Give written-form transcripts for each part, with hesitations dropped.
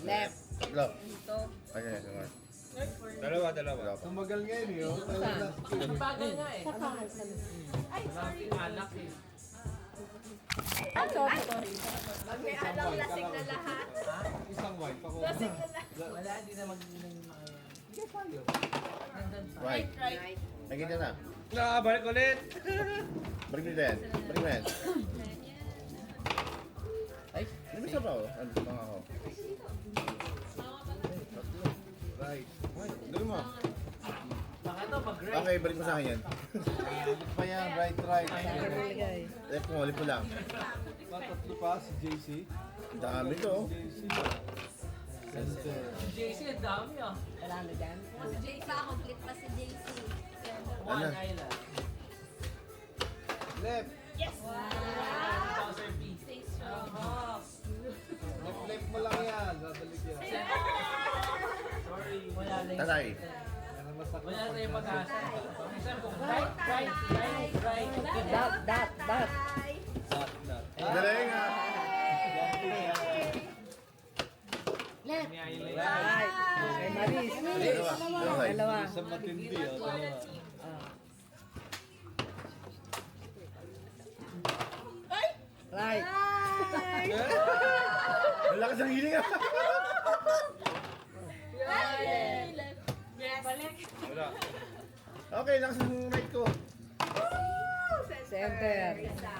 Left. Tatlo. Dito. Okay, okay. Dalawa. Tumagal ngayon eh. Oh. Bagal nga eh. Ay, sorry. Alak eh. Ay, sorry. Pag may alam, lasing na lahat. Isang white. Ako. Lasing na lahat. Wala, hindi na mag-inom yung mga yan. Hindi tayo. Right. Right. Nakikita na. Balik ulit. Balik mo din. Balik mo yan. Ay, Hindi mo siya pa oh. Ano pa ako? Right. Gawin mo. baka ito pag-right. Okay, balik mo sa akin yan. Ano pa yan? Right. Left mo, left mo lang. Tatlo pa si JC. Ang dami to. oh. JC. Center. JC, ang dami ah. Wala na dyan. Si JC, complete pa si JC. One Ano? island. Left. Yes! Bowser P. Stay strong. Left mo lang yan. Babalik yan. Sorry, wala lang. Tatay. Yan ang masakit. Wala na yung pag-asa. Minsan kung right. Dot. Bye! Galing ha. Left. May island. Right. Kay Maris. Dalawa. Okay. Dalawa. Isang matindi. Dalawa. Right. Ang lakas ng hiling ha. Balik. Okay, lakas ng right ko. Center. Isa.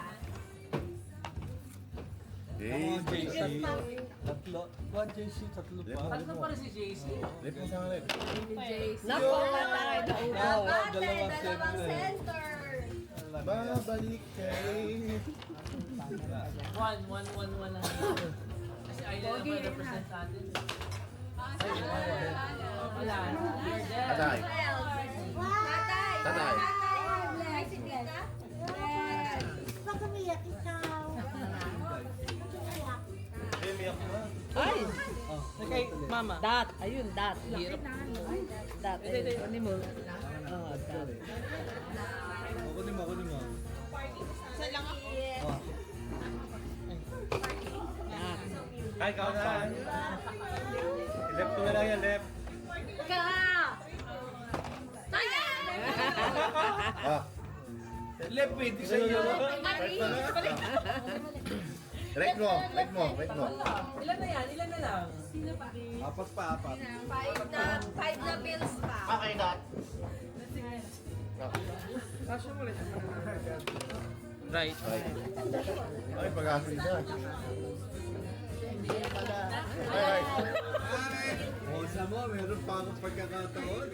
Eh, JC. Tatlo. One JC. Tatlo pa. Tatlo pa rin si JC. left mo sa akin. Napakatay na upo. Dalawang Dalawang center. center. Babalik kay... One lang. Kasi island ang represent natin. Wala. You're dead. Tatay. Tatay. Tatay. Ay, si Tita. Baka umiyak ikaw. Ay! Okay, mama. Dot. Ayun, dot. Hirap. Dot. Ayun mo. Oh, dot. Kunin mo. Yes. Dot. Ay, ikaw na. Left ko na lang yan, left. Ka! Tayo! Ah, Left with. Isa yun. right mo. Ilan na yan? Ilan na lang? Apat pa. Five na bills pa. Okay, dot. Right. Okay, pag-asa niya. Alright. O, isa mo, meron pa akong pagkakataon.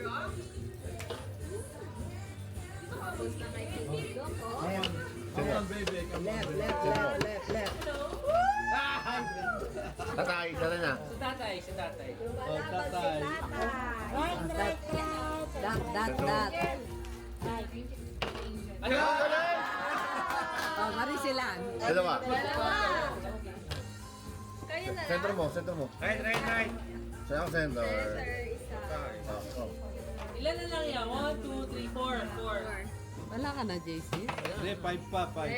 Come on, baby. Come on, baby. Left. Tatay, dala na. Si tatay. Oh, tatay. Dot. Ano? Oh, Maris silang. Dalawa. Kayo na lang. Center mo. Right. Siya ang center. Isa. Oh. Ilan na lang yan? 1, 2, 3, 4. Wala ka na, JC? Hindi, 5 pa. 5.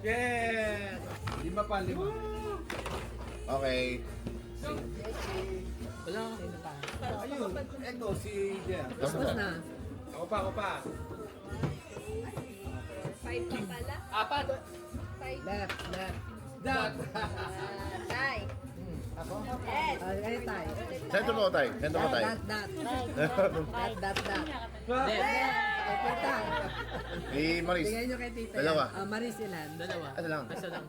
Yes! 5 pa, 5. Okay. Wala. Ayun, eto si Jer. Tapos na. Ako pa. Five pa pala. Apat. Five. Left. Dot. Tay. Ako? Yes. Oh, kayo tayo. Center mo, tay. Dot. Left. Kay tita. Eh, Maris. Bigay nyo kay tita. Dalawa. Ah, Maris ilan? Dalawa. Ano lang? Isa lang.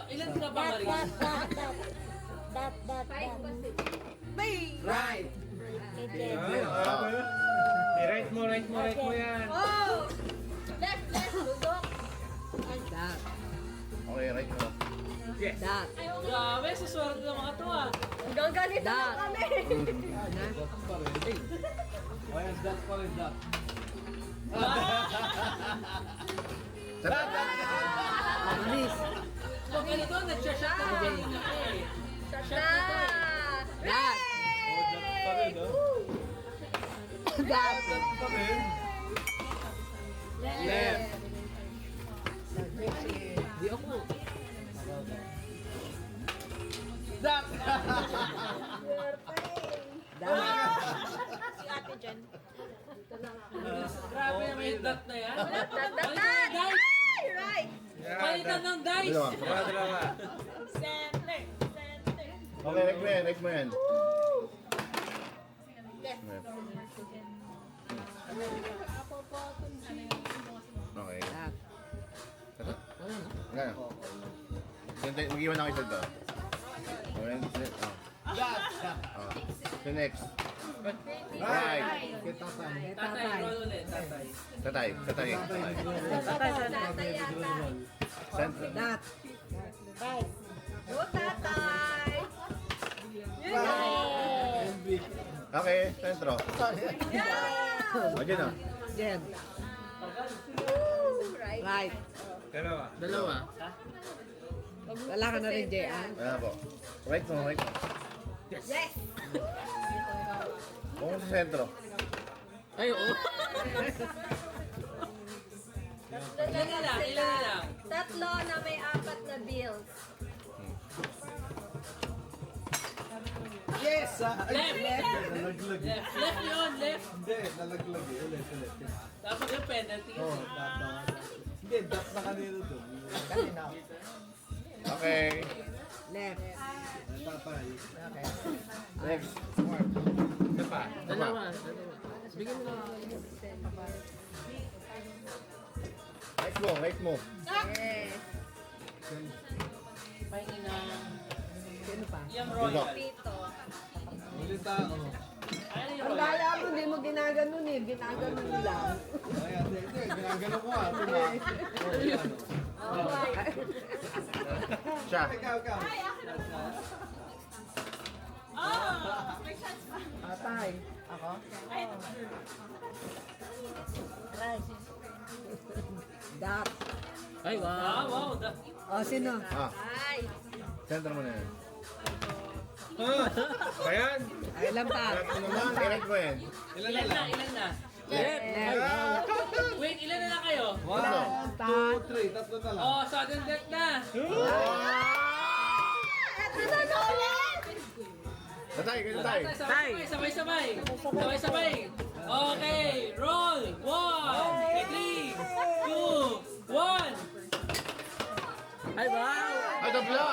Ilan ka ba, Maris? Five pa si Right. Right mo yan. Oh! Left. Dudok. Dot. Okay, right mo. Dot. Grabe, suswerte ng mga to ah. Hanggang ganito Dot. lang kami. Dot pa rin. O yan, dot pa rin, dot. Ah, Maris. Pag ganito, nag-shot na Okay. Shot na. Dot. O, dot pa rin, no? Dot. Dot pa rin. Left. Di ako. Dot! Si Ate Jen. Grabe naman yung dot na yan. Datan! Guys, Ay, right! palitan ng dice. Dalawa. Dalawa. Center. Center. Okay, like mo yan. Left. Okay. Dat. Ano? Mag-iwan ako isa to. Okay, oh. Oh. So next. Right. Tatay, roll ulit. Tatay. Tatay. Tatay, Tatay yata. Center. Dat. Go, tatay! Okay, centro. Yeah! O, dyan o. Jen. Right. Right. Dalawa. Wala ka na rin, Jean. Ayan po. Right mo. Yes! Kung sa centro. Ay, oo. Ilan na lang. Tatlo na may 4 na bills. Yes! Left. Nalaglag. Left yun, left. Hindi, nalaglag eh. Ulit. Tapos yung penalty. Oo, Hindi, dap na kanina doon. Okay. Left. Tatay. Next. Isa pa. Dalawa. Bigyan mo na. Right mo. Yes! Pahingi na. Sino pa? Yung royal. Pito. Ulit tao. Ano yung Ang royal? daya mo, hindi mo ginaganon eh. Ginaganon mo lang. Ayan, hindi. Ginagano ko nga. Diba? Oh, yan. Siya. Ikaw. Tatay. Ako? Dat. Ay, wow. O, sino? Ah, Ay! center mo na yan. Ayan. Ay, ilan pa? Ito naman, i-right mo yan. Ilan Ilan na na, lang? ilan na? Left. Left. Wait, ilan na lang kayo? 1, 2, 3. Tatlo na lang. Oh, sudden death na. Eto na ulit! Tatay, kayo tatay. Sabay-sabay. Okay, roll. 1, 3, 2, 1. Ay, wow. Ay, tabla!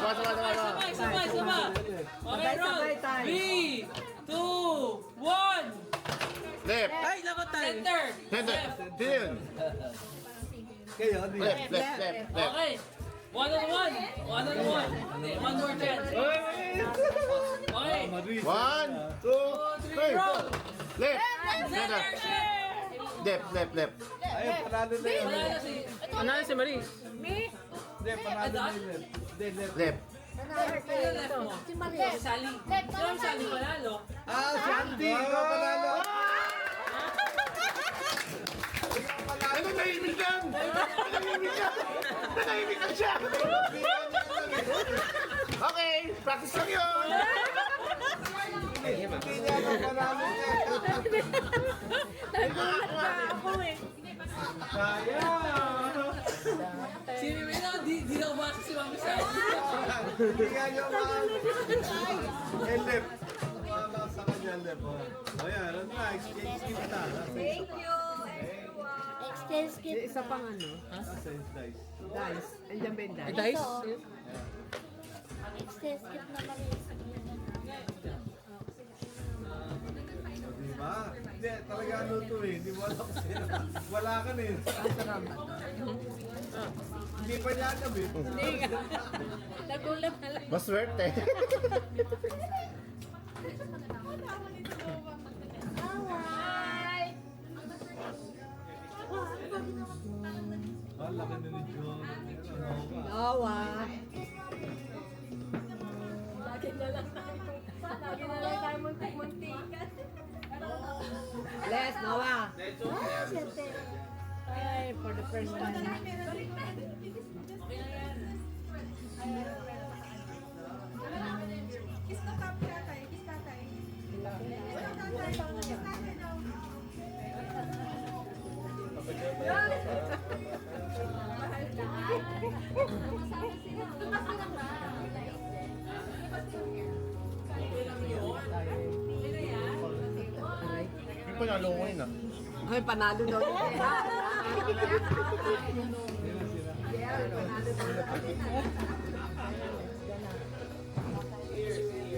Sabay. Sabay. Okay, roll. Sabay tayo. 3, 2, 1. Left. Ay, lakot tayo. Center. Center. Sino yun? Kayo, di. Left. Okay. 1 on 1. 1 on 1. Okay, one more chance. Okay. Madrid. 1, 2, 3. Roll. Left. Center. Left. Ayun, panalo na yun. Wala na si... Ano si Marie? Hindi, panalo na yun. Hindi, left. Left. Ano left mo? Si Sally. Yung Sally panalo. Ah, Sandy! Ikaw panalo! Ano nahimik yan? Nahimik ka siya! Okay, practice lang yun! Hindi niya ako panalo niya. Nagulat na ako eh. Sayang! Si Mimino, di na umasa si Mami Sally. Hindi nga niya panalo. Left. Mama sa kanya, left. Ayan, ano na, exchange gift na. Thank you, everyone. Exchange gift. Isa pang ano? Sense dice. Dice. Andiyan ba yung dice? Dice? Exchange gift na kami. Diba? Hindi, talaga ano to eh. Hindi mo alam sila. Wala ka na eh. Hindi pa niya alam eh. Nagulat na lang. Maswerte. Hi! Ah, laki na ni John. Awa. Lagi na lang tayo muntik-muntikan. Les, Noah. Ah, siyempre. Ay, for the first time. panalo ko yun ah. Ay, panalo daw.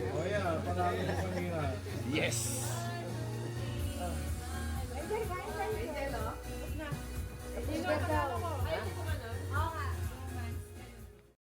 Oh yeah, panalo ko kanina. Yes! Angel, kain tayo. Sino ang panalo ko?